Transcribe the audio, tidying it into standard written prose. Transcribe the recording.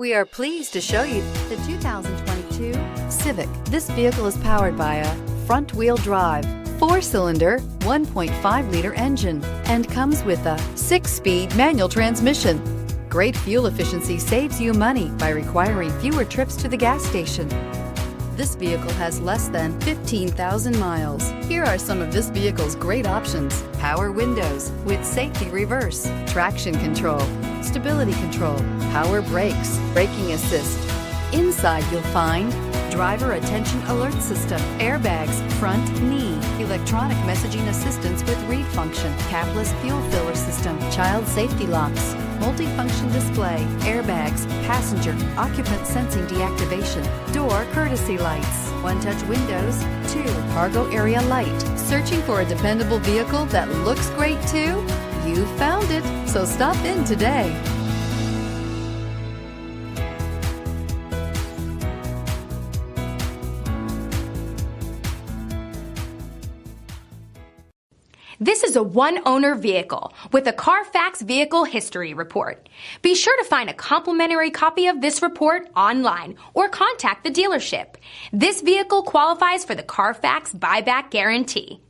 We are pleased to show you the 2022 Civic. This vehicle is powered by a front-wheel drive, 4-cylinder, 1.5-liter engine, and comes with a 6-speed manual transmission. Great fuel efficiency saves you money by requiring fewer trips to the gas station. This vehicle has less than 15,000 miles. Here are some of this vehicle's great options: power windows with safety reverse, traction control, stability control, power brakes, braking assist. Inside you'll find driver attention alert system, airbags, front knee, electronic messaging assistance with read function, capless fuel filler system, child safety locks, multifunction display, airbags, passenger, occupant sensing deactivation, door courtesy lights, one-touch windows, 2 cargo area light. Searching for a dependable vehicle that looks great too? You found it, so stop in today. This is a one-owner vehicle with a Carfax Vehicle History Report. Be sure to find a complimentary copy of this report online or contact the dealership. This vehicle qualifies for the Carfax Buyback Guarantee.